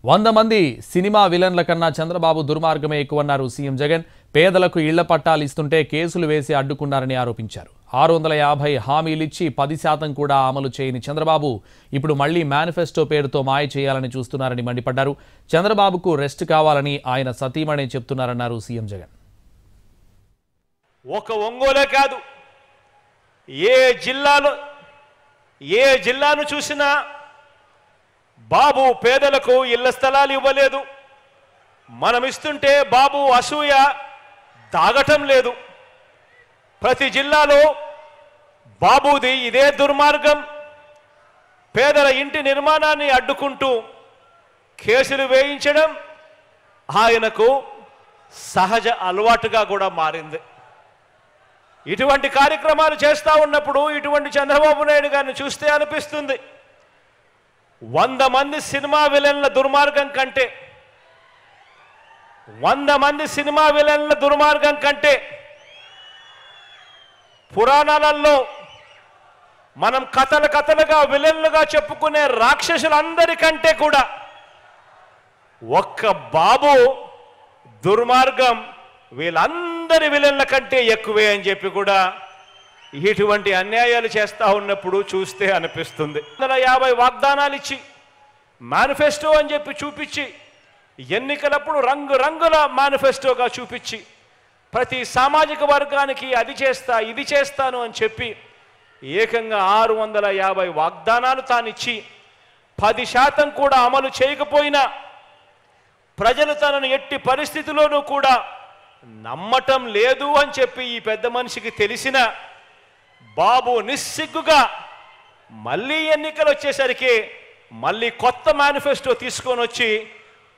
100 మంది సినిమా విలన్ల కన్నా చంద్రబాబు దుర్మార్గమే ఎక్కువన్నారు సీఎం జగన్. పేదలకు ఇళ్ల పట్టాలు ఇస్తుంటే కేసులు వేసి అడ్డుకున్నారని ఆరోపించారు. 650 హామీలిచ్చి 10% కూడా అమలు చేయని చంద్రబాబు ఇప్పుడు మళ్లీ మేనిఫెస్టో పేరుతో మాయ చేయాలని చూస్తున్నారని మండిపడ్డారు. చంద్రబాబుకు రెస్ట్ కావాలని ఆయన సతీమణి చెప్తున్నారన్నారు సీఎం జగన్. ఒక ఒంగోలే కాదు, ఏ జిల్లాను చూసినా బాబు పేదలకు ఇళ్ల స్థలాలు ఇవ్వలేదు. మనం ఇస్తుంటే బాబు అసూయ దాగటం లేదు. ప్రతి జిల్లాలో బాబుది ఇదే దుర్మార్గం. పేదల ఇంటి నిర్మాణాన్ని అడ్డుకుంటూ కేసులు వేయించడం ఆయనకు సహజ అలవాటుగా కూడా మారింది. ఇటువంటి కార్యక్రమాలు చేస్తూ ఉన్నప్పుడు ఇటువంటి చంద్రబాబు నాయుడు గారిని చూస్తే అనిపిస్తుంది, 100 మంది సినిమా విలన్ల దుర్మార్గం కంటే 100 మంది సినిమా విలన్ల దుర్మార్గం కంటే పురాణాలలో మనం కథలుగా విలన్లుగా చెప్పుకునే రాక్షసులందరికంటే కూడా ఒక్క బాబు దుర్మార్గం వీళ్ళందరి విలన్ల కంటే ఎక్కువే అని చెప్పి కూడా ఇటువంటి అన్యాయాలు చేస్తూ ఉన్నప్పుడు చూస్తే అనిపిస్తుంది. 150 వాగ్దానాలు ఇచ్చి మేనిఫెస్టో అని చెప్పి చూపించి ఎన్నికలప్పుడు రంగురంగుల మేనిఫెస్టోగా చూపించి ప్రతి సామాజిక వర్గానికి అది చేస్తా ఇది చేస్తాను అని చెప్పి ఏకంగా 650 వాగ్దానాలు తానిచ్చి 10% కూడా అమలు చేయకపోయినా ప్రజలు తనను ఎట్టి పరిస్థితిలోనూ కూడా నమ్మటం లేదు అని చెప్పి ఈ పెద్ద మనిషికి తెలిసిన బాబు నిస్సిగ్గుగా మళ్ళీ ఎన్నికలు వచ్చేసరికి మళ్ళీ కొత్త మేనిఫెస్టో తీసుకొని వచ్చి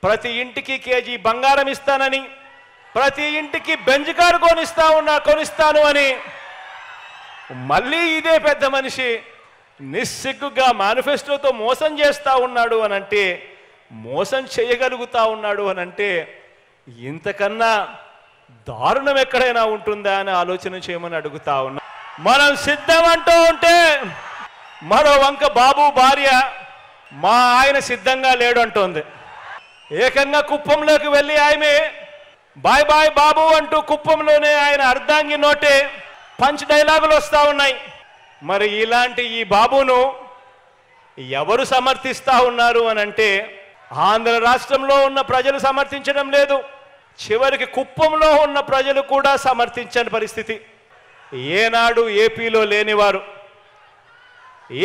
ప్రతి ఇంటికి కేజీ బంగారం ఇస్తానని, ప్రతి ఇంటికి బెంజ్ కారు కొనిస్తాను అని మళ్ళీ ఇదే పెద్ద మనిషి నిస్సిగ్గుగా మేనిఫెస్టోతో మోసం చేస్తూ ఉన్నాడు అనంటే, మోసం చేయగలుగుతా ఉన్నాడు అనంటే ఇంతకన్నా దారుణం ఎక్కడైనా ఉంటుందా అని ఆలోచన చేయమని అడుగుతా ఉన్నా. మనం సిద్ధం అంటూ ఉంటే మరో వంక బాబు భార్య మా ఆయన సిద్ధంగా లేడు అంటోంది. ఏకంగా కుప్పంలోకి వెళ్ళి ఆమె బాయ్ బాయ్ బాబు అంటూ కుప్పంలోనే ఆయన అర్ధాంగి నోటే పంచ్ డైలాగులు వస్తూ ఉన్నాయి. మరి ఇలాంటి ఈ బాబును ఎవరు సమర్థిస్తూ ఉన్నారు అనంటే ఆంధ్ర రాష్ట్రంలో ఉన్న ప్రజలు సమర్థించడం లేదు, చివరికి కుప్పంలో ఉన్న ప్రజలు కూడా సమర్థించని పరిస్థితి. ఏనాడు ఏపీలో లేనివారు,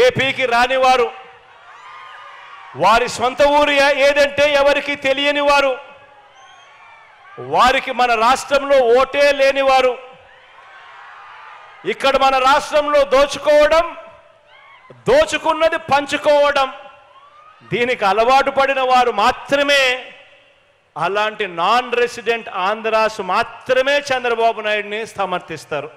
ఏపీకి రానివారు, వారి సొంత ఊరు ఏదంటే ఎవరికి తెలియని వారు, వారికి మన రాష్ట్రంలో ఓటే లేనివారు, ఇక్కడ మన రాష్ట్రంలో దోచుకోవడం, దోచుకున్నది పంచుకోవడం దీనికి అలవాటు పడిన వారు మాత్రమే, అలాంటి నాన్ రెసిడెంట్ ఆంధ్రాస్ మాత్రమే చంద్రబాబు నాయుడిని సమర్థిస్తారు.